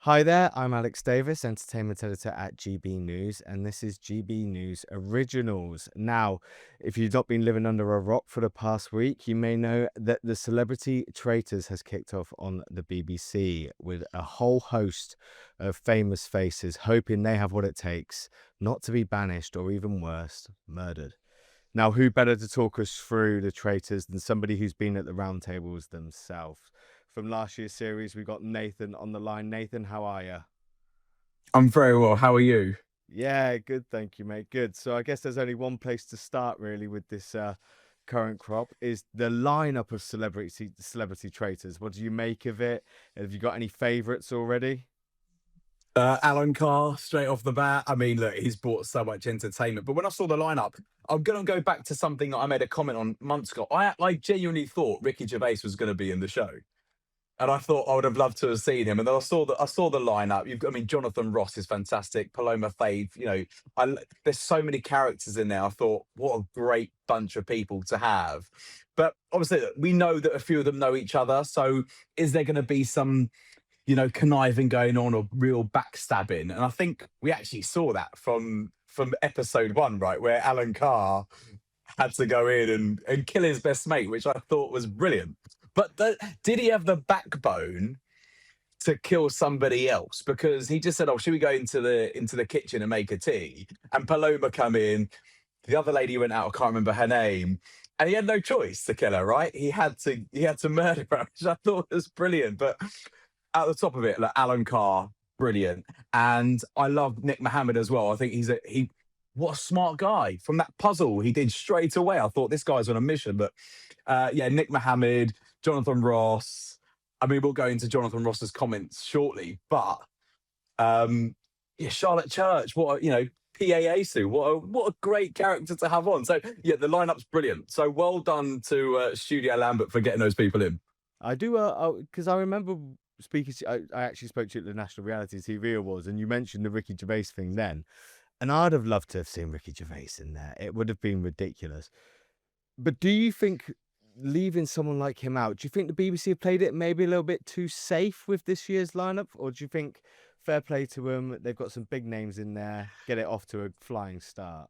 Hi there, I'm Alex Davies, Entertainment Editor at GB News, and this is GB News Originals. Now, if you've not been living under a rock for the past week, you may know that the celebrity Traitors has kicked off on the BBC with a whole host of famous faces hoping they have what it takes not to be banished or even worse, murdered. Now, who better to talk us through the Traitors than somebody who's been at the roundtables themselves? From last year's series, we got Nathan on the line. Nathan, how are you? I'm very well. How are you? Yeah, good, thank you, mate. Good. So I guess there's only one place to start really with this current crop is the lineup of celebrity traitors. What do you make of it? Have you got any favorites already? Alan Carr, straight off the bat. I mean, look, he's brought so much entertainment. But when I saw the lineup, I'm going to go back to something that I made a comment on months ago. I genuinely thought Ricky Gervais was going to be in the show, and I thought I would have loved to have seen him. And then I saw the lineup. I mean, Jonathan Ross is fantastic. Paloma Faith. There's so many characters in there. I thought, what a great bunch of people to have. But obviously, we know that a few of them know each other. So, is there going to be some conniving going on or real backstabbing? And I think we actually saw that from episode one, right, where Alan Carr had to go in and kill his best mate, which I thought was brilliant. But did he have the backbone to kill somebody else? Because he just said, "Oh, should we go into the kitchen and make a tea?" And Paloma come in. The other lady went out. I can't remember her name. And he had no choice to kill her, right? He had to murder her, which I thought was brilliant. But at the top of it, like Alan Carr, brilliant. And I love Nick Mohammed as well. I think what a smart guy. From that puzzle he did straight away, I thought this guy's on a mission. But yeah, Nick Mohammed, Jonathan Ross. I mean, we'll go into Jonathan Ross's comments shortly, but yeah, Charlotte Church, PAA Sue, what a great character to have on. So yeah, the lineup's brilliant. So well done to Studio Lambert for getting those people in. I do, because I remember speaking I actually spoke to you at the National Reality TV Awards, and you mentioned the Ricky Gervais thing then, and I'd have loved to have seen Ricky Gervais in there. It would have been ridiculous. But do you think leaving someone like him out, do you think the BBC have played it maybe a little bit too safe with this year's lineup? Or do you think fair play to them, they've got some big names in there, get it off to a flying start?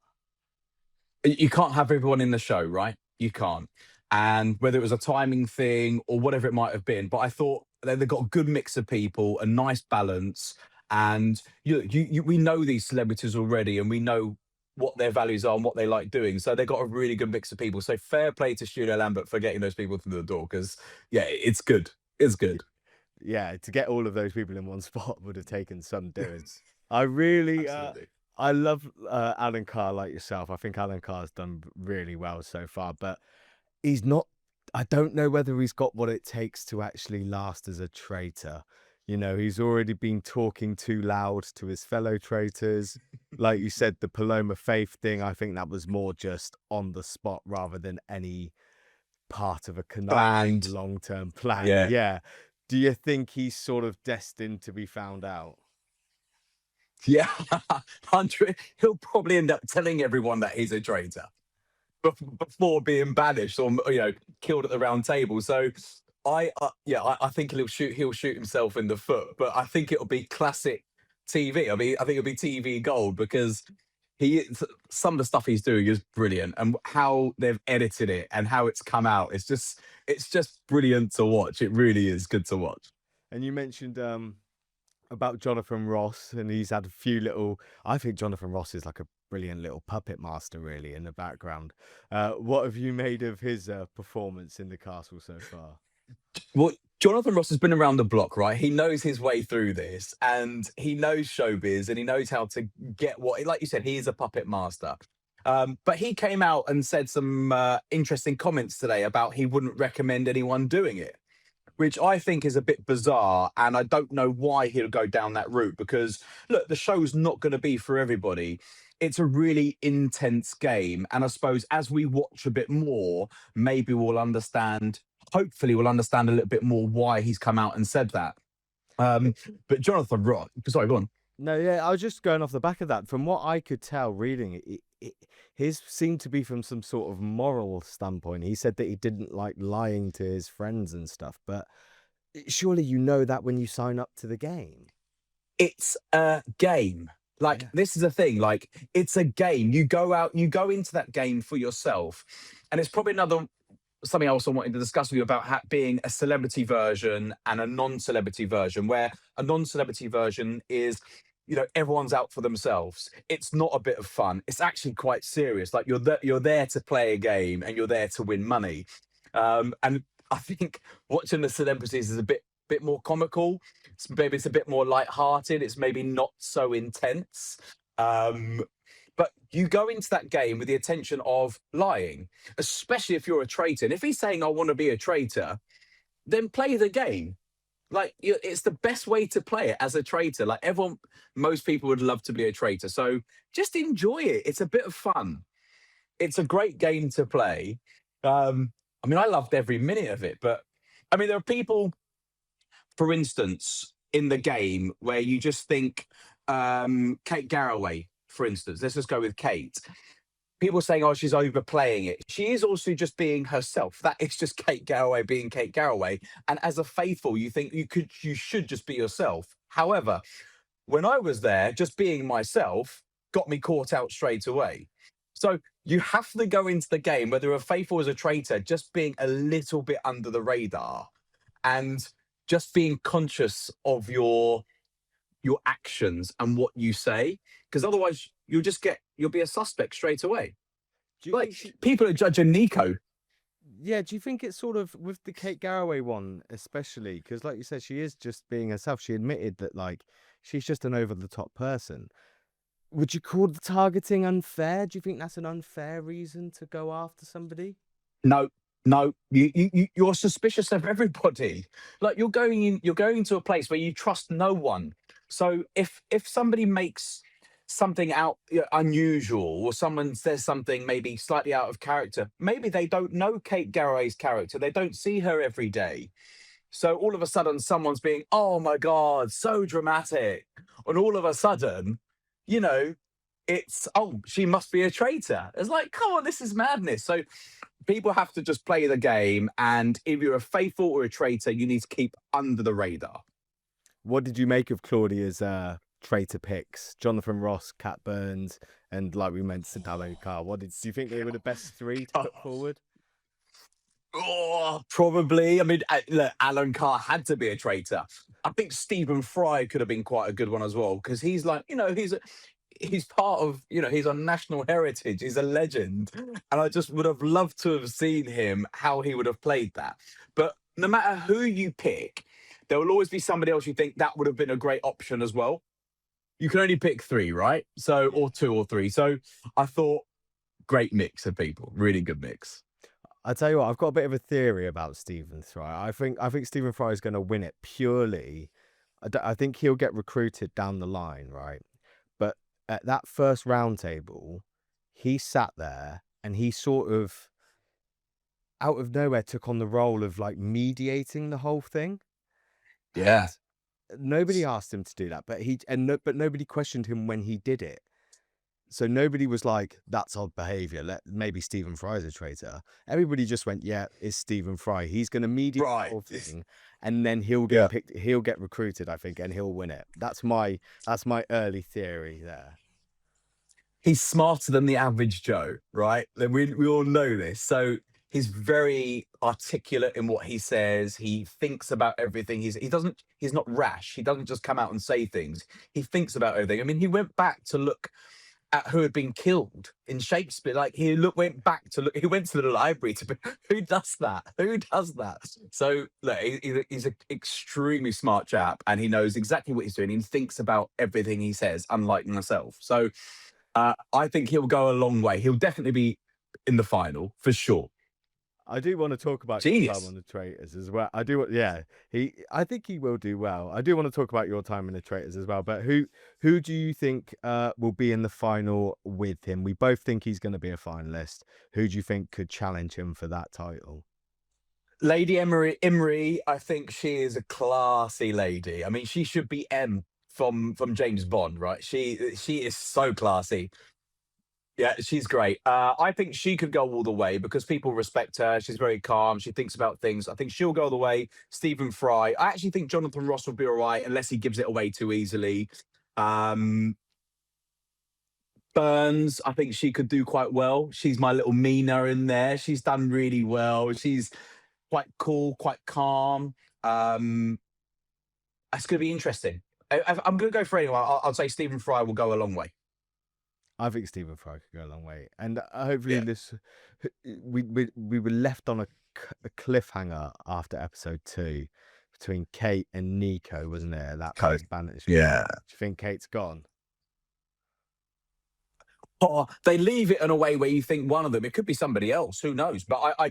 You can't have everyone in the show, right? You can't. And whether it was a timing thing or whatever it might have been, but I thought they've got a good mix of people, a nice balance, and we know these celebrities already, and we know what their values are and what they like doing. So they've got a really good mix of people. So fair play to Studio Lambert for getting those people through the door because yeah, it's good. It's good. Yeah, to get all of those people in one spot would have taken some doing. I really, Absolutely. I love Alan Carr like yourself. I think Alan Carr's done really well so far, but he's not. I don't know whether he's got what it takes to actually last as a traitor. He's already been talking too loud to his fellow traitors. Like you said, the Paloma Faith thing, I think that was more just on the spot rather than any part of a conniving Bland. long-term plan. Yeah. Yeah. Do you think he's sort of destined to be found out? Yeah. 100. He'll probably end up telling everyone that he's a traitor before being banished or killed at the round table. So I think he'll shoot himself in the foot, but I think it'll be classic TV. I mean, I think it'll be TV gold because some of the stuff he's doing is brilliant, and how they've edited it and how it's come out. It's just brilliant to watch. It really is good to watch. And you mentioned about Jonathan Ross, and he's had a few little. I think Jonathan Ross is like a brilliant little puppet master, really, in the background. What have you made of his performance in the castle so far? Well, Jonathan Ross has been around the block, right? He knows his way through this, and he knows showbiz, and he knows how to get what, like you said, he is a puppet master. But he came out and said some interesting comments today about he wouldn't recommend anyone doing it, which I think is a bit bizarre. And I don't know why he'll go down that route because, look, the show's not going to be for everybody. It's a really intense game. And I suppose as we watch a bit more, maybe hopefully, we'll understand a little bit more why he's come out and said that. But Jonathan Ross, sorry, go on. No, yeah, I was just going off the back of that. From what I could tell reading his seemed to be from some sort of moral standpoint. He said that he didn't like lying to his friends and stuff, but surely you know that when you sign up to the game. it's a game. Like, Yeah. this is a thing. Like, it's a game. You go out, you go into that game for yourself. And it's probably another something else I wanted to discuss with you about being a celebrity version and a non-celebrity version, where a non-celebrity version is, everyone's out for themselves. It's not a bit of fun. It's actually quite serious. Like, you're there to play a game and you're there to win money. And I think watching the celebrities is a bit more comical. Maybe it's a bit more light-hearted. It's maybe not so intense. Um, but you go into that game with the intention of lying, especially if you're a traitor. And if he's saying, I want to be a traitor, then play the game. Like, it's the best way to play it as a traitor. Like, most people would love to be a traitor. So just enjoy it. It's a bit of fun. It's a great game to play. I mean, I loved every minute of it. But I mean, there are people, for instance, in the game where you just think, Kate Garraway, for instance, let's just go with Kate. People saying, oh, she's overplaying it. She is also just being herself. That is just Kate Garraway being Kate Garraway. And as a faithful, you think you should just be yourself. However, when I was there, just being myself got me caught out straight away. So you have to go into the game, whether a faithful or a traitor, just being a little bit under the radar and just being conscious of your actions and what you say, because otherwise you'll be a suspect straight away. Do you Like, think? people are judging Nico. Yeah, do you think it's sort of with the Kate Garraway one, especially because, like you said, she is just being herself. She admitted that, like, she's just an over the top person. Would you call the targeting unfair? Do you think that's an unfair reason to go after somebody? No, no, you're suspicious of everybody. Like, you're going to a place where you trust no one. So if somebody makes something out, unusual, or someone says something maybe slightly out of character, maybe they don't know Kate Garraway's character, they don't see her every day. So all of a sudden, someone's being, oh my God, so dramatic. And all of a sudden, you know, it's, oh, she must be a traitor. It's like, come on, this is madness. So people have to just play the game. And if you're a faithful or a traitor, you need to keep under the radar. What did you make of Claudia's traitor picks? Jonathan Ross, Cat Burns, and, like we mentioned, Alan Carr. Do you think they were the best three to put forward? Oh, probably. I mean, look, Alan Carr had to be a traitor. I think Stephen Fry could have been quite a good one as well, because he's like, he's part of, he's on national heritage. He's a legend. And I just would have loved to have seen him, how he would have played that. But no matter who you pick, there will always be somebody else you think that would have been a great option as well. You can only pick three, right? So, or two or three. So I thought, great mix of people, really good mix. I tell you what, I've got a bit of a theory about Stephen Fry. I think Stephen Fry is going to win it purely. I think he'll get recruited down the line, right? But at that first round table, he sat there and he sort of, out of nowhere, took on the role of, like, mediating the whole thing. Yeah. And nobody asked him to do that, but nobody questioned him when he did it. So nobody was like, that's odd behavior. Maybe Stephen Fry's a traitor. Everybody just went, yeah, it's Stephen Fry. He's going to mediate the whole thing, and then he'll get picked. He'll get recruited, I think, and he'll win it. That's my early theory there. He's smarter than the average Joe, right? We all know this. So he's very articulate in what he says. He thinks about everything. He's not rash. He doesn't just come out and say things. He thinks about everything. I mean, he went back to look at who had been killed in Shakespeare. Like, he went back to look. He went to the library to. Who does that? Who does that? So look, he's an extremely smart chap, and he knows exactly what he's doing. He thinks about everything he says, unlike myself. So I think he'll go a long way. He'll definitely be in the final for sure. I do want to talk about your time on the Traitors as well. I do. Yeah, I think he will do well. I do want to talk about your time in the Traitors as well. But who do you think will be in the final with him? We both think he's going to be a finalist. Who do you think could challenge him for that title? Lady Imrie, I think she is a classy lady. I mean, she should be M from James Bond, right? She is so classy. Yeah, she's great. I think she could go all the way because people respect her. She's very calm. She thinks about things. I think she'll go all the way. Stephen Fry. I actually think Jonathan Ross will be all right unless he gives it away too easily. Um, Burns, I think she could do quite well. She's my little Mina in there. She's done really well. She's quite cool, quite calm. Um, it's going to be interesting. I'm going to go for anyone. I'll say Stephen Fry will go a long way. I think Stephen Fry could go a long way, and hopefully Yeah. this we were left on a cliffhanger after episode 2 between Kate and Nico, wasn't there? That Co- first banishment. Yeah. Do you think Kate's gone? Oh, they leave it in a way where you think one of them, it could be somebody else, who knows? But I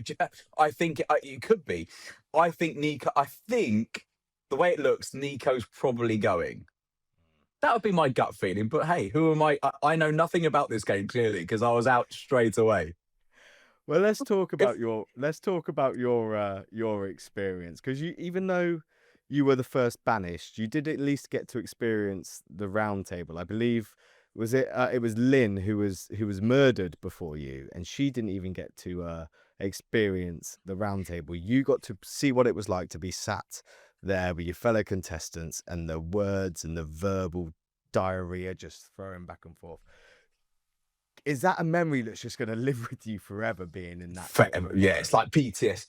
think it could be. I think Nico, I think the way it looks, Nico's probably going. That would be my gut feeling. But hey, who am I? I know nothing about this game clearly because I was out straight away. Well, let's talk If about your experience, because even though you were the first banished, you did at least get to experience the round table. I believe it was Lynn who was murdered before you, and she didn't even get to experience the round table. You got to see what it was like to be sat there with your fellow contestants and the words and the verbal diarrhea just throwing back and forth. Is that a memory that's just going to live with you forever, being in that type of yeah, it's like environment? PTS.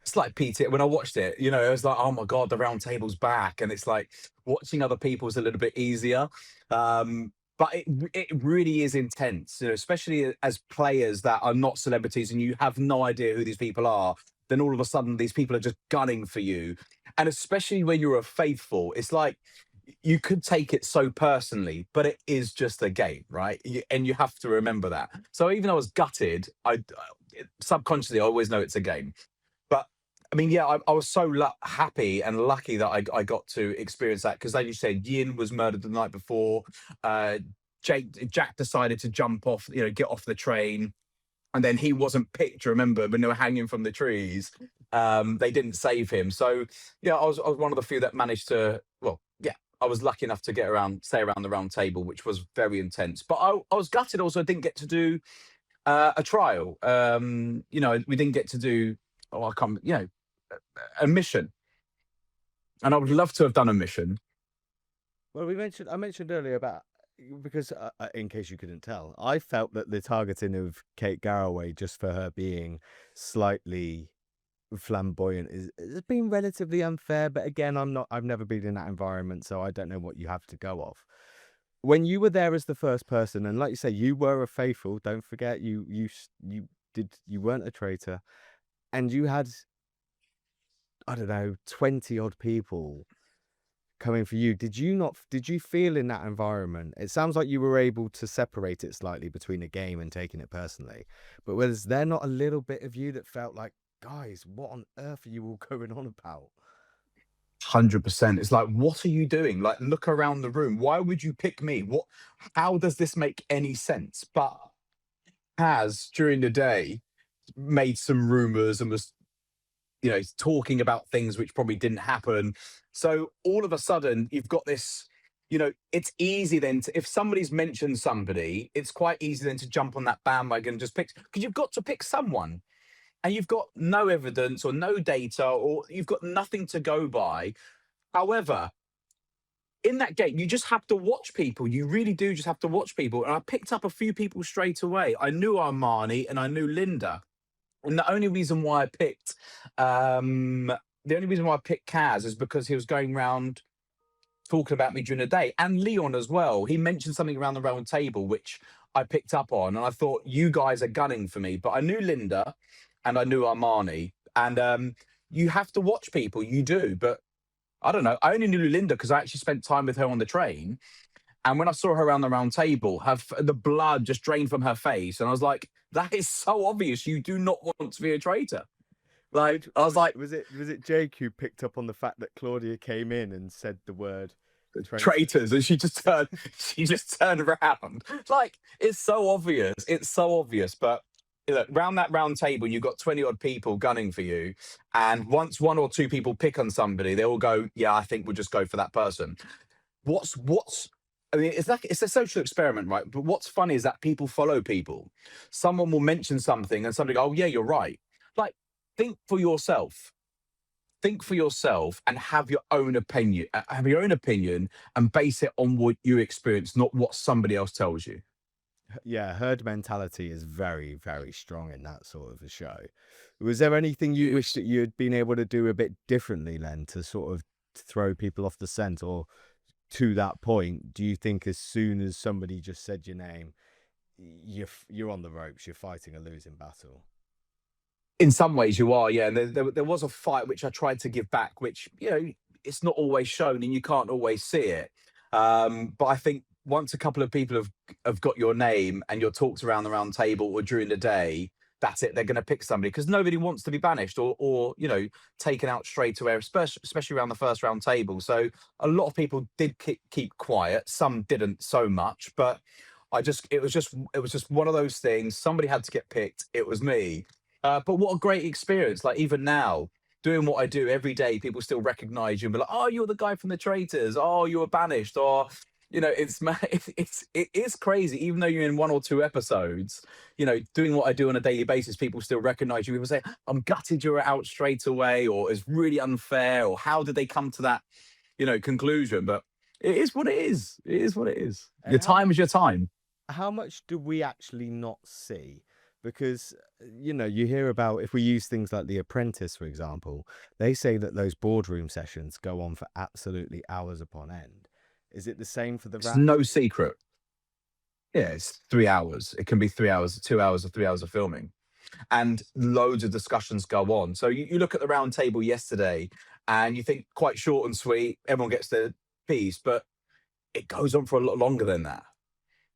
It's like PTS. When I watched it, it was like, oh my God, the round table's back. And it's like watching other people's a little bit easier. But it really is intense, especially as players that are not celebrities and you have no idea who these people are. Then all of a sudden, these people are just gunning for you. And especially when you're a faithful, it's like you could take it so personally, but it is just a game, right? And you have to remember that. So even though I was gutted, I subconsciously I always know it's a game. But I mean, yeah, I was so happy and lucky that I got to experience that because, like you said, Yin was murdered the night before. Jack decided to jump off, get off the train, and then he wasn't picked. Remember, when they were hanging from the trees, they didn't save him. So yeah, I was one of the few that managed to. Well, yeah, I was lucky enough to stay around the round table, which was very intense. But I was gutted. Also, I didn't get to do a trial. We didn't get to do. Oh, I can't. A mission, and I would love to have done a mission. Well, I mentioned earlier about, because in case you couldn't tell, I felt that the targeting of Kate Garraway just for her being slightly flamboyant has been relatively unfair. But again, I've never been in that environment, so I don't know what you have to go off. When you were there as the first person, and like you say, you were a faithful. Don't forget, you weren't a traitor, and you had, I don't know, 20 odd people coming for you. Did you feel in that environment, it sounds like you were able to separate it slightly between a game and taking it personally, but was there not a little bit of you that felt like, guys, what on earth are you all going on about? 100%. It's like, what are you doing? Like, look around the room. Why would you pick me? How does this make any sense? But has during the day made some rumors and was, talking about things which probably didn't happen. So all of a sudden, you've got this, it's easy then if somebody's mentioned somebody, it's quite easy then to jump on that bandwagon and just pick, because you've got to pick someone. And you've got no evidence or no data, or you've got nothing to go by. However, in that game, you just have to watch people. You really do just have to watch people. And I picked up a few people straight away. I knew Armani and I knew Linda. And the only reason why I picked Kaz is because he was going around talking about me during the day, and Leon as well. He mentioned something around the round table, which I picked up on, and I thought, you guys are gunning for me. But I knew Linda and I knew Armani, and you have to watch people, you do. But I don't know, I only knew Linda because I actually spent time with her on the train. And when I saw her around the round table, the blood just drained from her face. And I was like, that is so obvious. You do not want to be a traitor. Like, I was like, was it Jake who picked up on the fact that Claudia came in and said the word traitors, and she just turned around. Like, it's so obvious. It's so obvious. But round that round table, you've got 20 odd people gunning for you. And once one or two people pick on somebody, they all go, yeah, I think we'll just go for that person. What's I mean, it's a social experiment, right? But what's funny is that people follow people. Someone will mention something and somebody go, "Oh yeah, you're right." Like, think for yourself. Think for yourself and have your own opinion. Have your own opinion and base it on what you experience, not what somebody else tells you. Yeah, herd mentality is very, very strong in that sort of a show. Was there anything you wish that you'd been able to do a bit differently then to sort of throw people off the scent? Or to that point, do you think as soon as somebody just said your name, you're on the ropes, you're fighting a losing battle? In some ways, you are, yeah. And there was a fight which I tried to give back, which it's not always shown, and you can't always see it. But I think once a couple of people have got your name and you're talked around the round table or during the day, that's it. They're going to pick somebody because nobody wants to be banished or taken out straight away, especially around the first round table. So a lot of people did keep quiet. Some didn't so much, but it was just one of those things. Somebody had to get picked. It was me. But what a great experience! Like even now, doing what I do every day, people still recognize you and be like, "Oh, you're the guy from the Traitors. Oh, you were banished." Or, it is crazy. Even though you're in one or two episodes, doing what I do on a daily basis, people still recognize you. People say, "I'm gutted you're out straight away," or "It's really unfair," or "How did they come to that, conclusion?" But it is what it is. It is what it is. Your And time is your time. how much do we actually not see? Because, you hear about, if we use things like The Apprentice, for example, they say that those boardroom sessions go on for absolutely hours upon end. Is it the same for the It's rap? no secret. Yeah, it's 3 hours. It can be 3 hours, 2 hours, or 3 hours of filming, and loads of discussions go on. So you look at the round table yesterday, and you think quite short and sweet. Everyone gets their piece, but it goes on for a lot longer than that.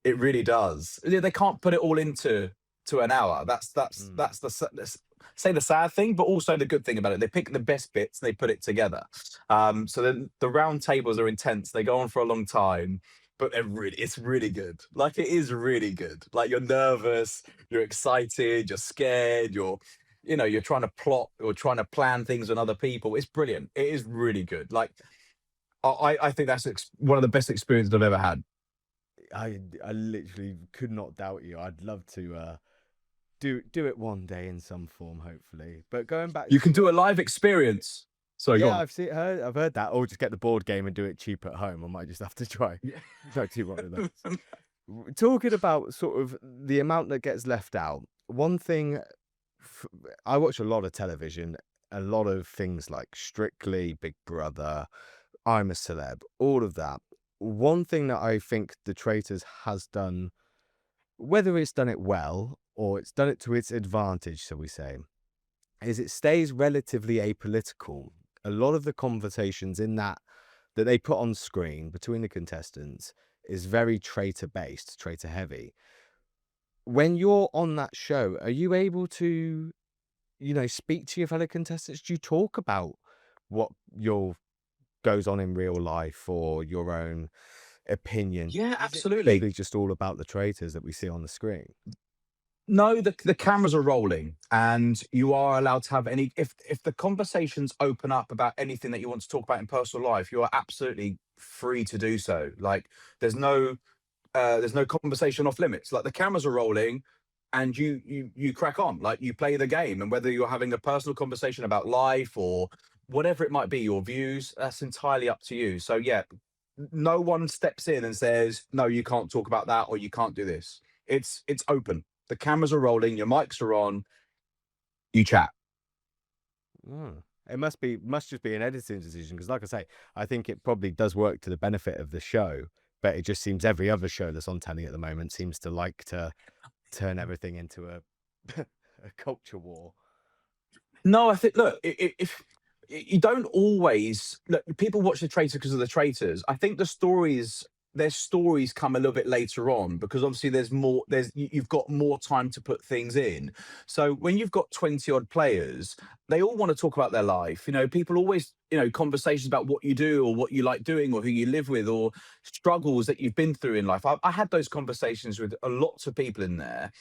It really does. They can't put it all into an hour. Mm. That's let's say the sad thing, but also the good thing about it. They pick the best bits and they put it together. So then the round tables are intense. They go on for a long time, but it's really good. Like it is really good. Like you're nervous, you're excited, you're scared, you're trying to plot or trying to plan things on other people. It's brilliant. It is really good. Like I think that's one of the best experiences I've ever had. I literally could not doubt you. I'd love to do it one day in some form, hopefully. But going back You can to do a live experience. Sorry, go yeah, on. I've heard that. Or just get the board game and do it cheap at home. I might just have to try. Yeah. Try to one of those. Talking about sort of the amount that gets left out, one thing f- I watch a lot of television, a lot of things like Strictly, Big Brother, I'm a Celeb, all of that. One thing that I think the Traitors has done, whether it's done it well or it's done it to its advantage, shall we say, is it stays relatively apolitical. A lot of the conversations in that they put on screen between the contestants is very traitor based, traitor heavy. When you're on that show, are you able to, speak to your fellow contestants? Do you talk about what your goes on in real life or your own opinion? Yeah, Is it absolutely. literally just all about the traitors that we see on the screen? No, the cameras are rolling, and you are allowed to have any. If the conversations open up about anything that you want to talk about in personal life, you are absolutely free to do so. Like there's no conversation off limits. Like the cameras are rolling, and you crack on. Like you play the game, and whether you're having a personal conversation about life or whatever it might be, your views, that's entirely up to you. So yeah, no one steps in and says no, you can't talk about that or you can't do this. It's open. The cameras are rolling, your mics are on, you chat. Mm. It must just be an editing decision because, like I say, I think it probably does work to the benefit of the show, but it just seems every other show that's on telly at the moment seems to like to turn everything into a a culture war. No, I think look, if you don't always look, people watch the Traitors because of the Traitors. I think their stories come a little bit later on because obviously you've got more time to put things in. So when you've got 20 odd players, they all want to talk about their life. People always, conversations about what you do or what you like doing or who you live with or struggles that you've been through in life. I had those conversations with a lots of people in there,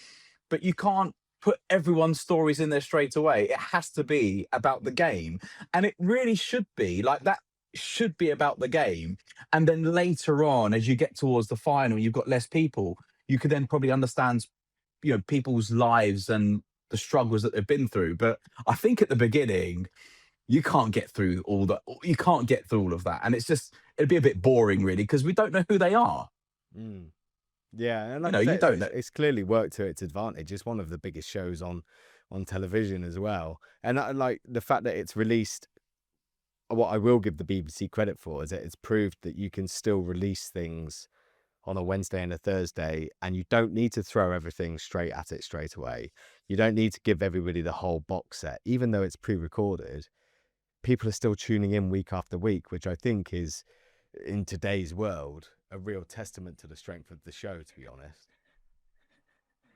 but you can't put everyone's stories in there straight away. It has to be about the game. And it really should be like that. should be about the game. And then later on, as you get towards the final, you've got less people. You could then probably understand, people's lives and the struggles that they've been through. But I think at the beginning, you can't get through all of that, and it'd be a bit boring, really, because we don't know who they are. Mm. Yeah, and You like know, I you said, don't know. it's clearly worked to its advantage. It's one of the biggest shows on television as well, and I like the fact that it's released. What I will give the BBC credit for is that it's proved that you can still release things on a Wednesday and a Thursday, and you don't need to throw everything straight at it straight away. You don't need to give everybody the whole box set, even though it's pre-recorded. People are still tuning in week after week, which I think is, in today's world, a real testament to the strength of the show, to be honest.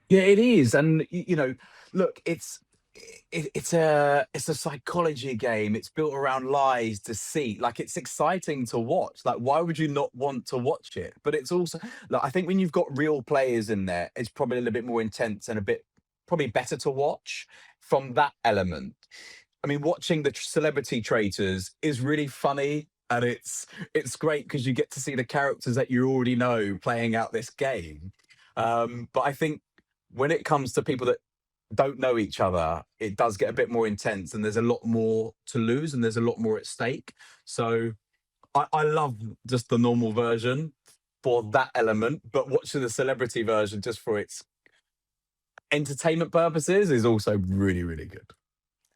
Yeah, it is, and look, it's a psychology game. It's built around lies, deceit. Like, it's exciting to watch. Like, why would you not want to watch it? But it's also, like, I think when you've got real players in there, it's probably a little bit more intense and a bit probably better to watch from that element. I mean, watching the celebrity traitors is really funny, and it's great because you get to see the characters that you already know playing out this game. But I think when it comes to people that don't know each other, it does get a bit more intense, and there's a lot more to lose, and there's a lot more at stake. So I love just the normal version for that element, but watching the celebrity version just for its entertainment purposes is also really, really good.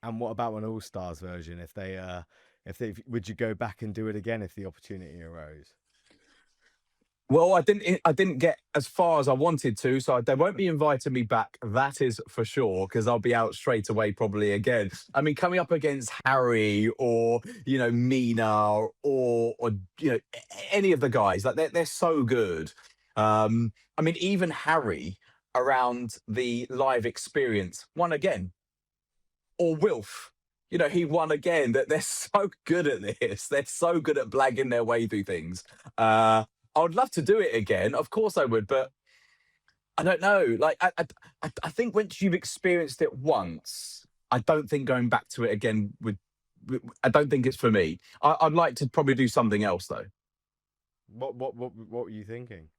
And what about an All Stars version? If they would you go back and do it again if the opportunity arose? Well, I didn't get as far as I wanted to, so they won't be inviting me back. That is for sure, because I'll be out straight away probably again. I mean, coming up against Harry or Mina or any of the guys, like they're so good. I mean, even Harry around the live experience won again, or Wilf. He won again. That they're so good at this. They're so good at blagging their way through things. I would love to do it again. Of course I would, but I don't know. Like, I think once you've experienced it once, I don't think going back to it again I don't think it's for me. I'd like to probably do something else though. What were you thinking?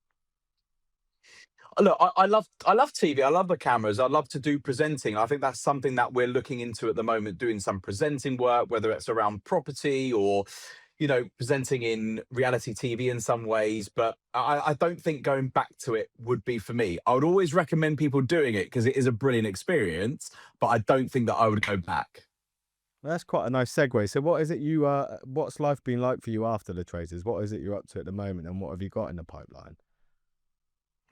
Look, I love TV. I love the cameras. I love to do presenting. I think that's something that we're looking into at the moment, doing some presenting work, whether it's around property or presenting in reality TV in some ways. But I don't think going back to it would be for me. I would always recommend people doing it because it is a brilliant experience, but I don't think that I would go back. Well, that's quite a nice segue. So, what is it what's life been like for you after the Traitors? What is it you're up to at the moment, and what have you got in the pipeline?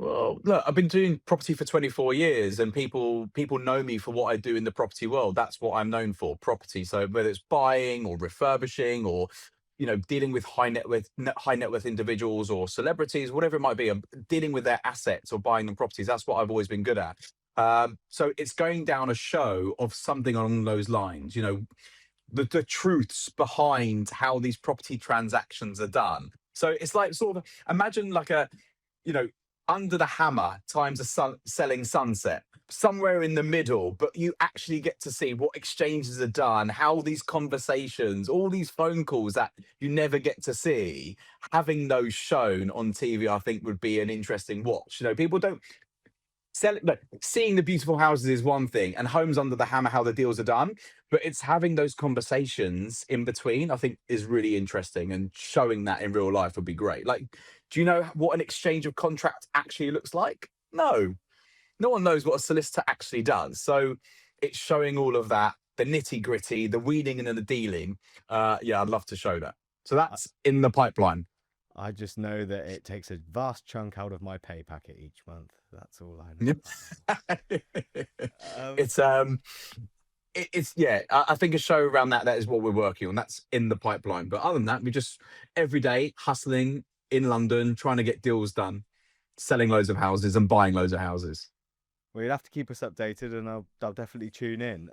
Well, look, I've been doing property for 24 years, and people know me for what I do in the property world. That's what I'm known for, property. So whether it's buying or refurbishing or dealing with high net worth individuals or celebrities, whatever it might be, I'm dealing with their assets or buying them properties. That's what I've always been good at. So it's going down a show of something along those lines. The truths behind how these property transactions are done. So it's like, sort of, imagine like a you know, under the hammer times a selling sunset, somewhere in the middle, but you actually get to see what exchanges are done, how these conversations, all these phone calls that you never get to see, having those shown on TV, I think would be an interesting watch. People don't seeing the beautiful houses is one thing, and homes under the hammer, how the deals are done. But it's having those conversations in between, I think, is really interesting, and showing that in real life would be great. Like, do you know what an exchange of contract actually looks like? No, no one knows what a solicitor actually does. So it's showing all of that, the nitty gritty, the weeding and the dealing. Yeah, I'd love to show that. So I, that's in the pipeline. I just know that it takes a vast chunk out of my pay packet each month. That's all I know. Yep. Um, it's it's yeah. I think a show around that is what we're working on. That's in the pipeline. But other than that, we just every day hustling in London, trying to get deals done, selling loads of houses and buying loads of houses. well, you'll have to keep us updated, and I'll definitely tune in.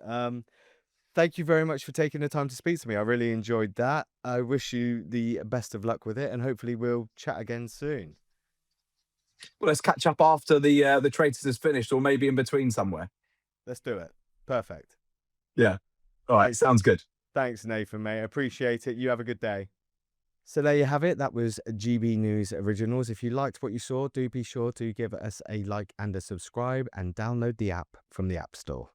Thank you very much for taking the time to speak to me. I really enjoyed that. I wish you the best of luck with it, and hopefully we'll chat again soon. Well, let's catch up after the Traitors is finished, or maybe in between somewhere. Let's do it. Perfect. Yeah. All right. Sounds good. Thanks, Nathan, mate. Appreciate it. You have a good day. So there you have it. That was GB News Originals. If you liked what you saw, do be sure to give us a like and a subscribe and download the app from the App Store.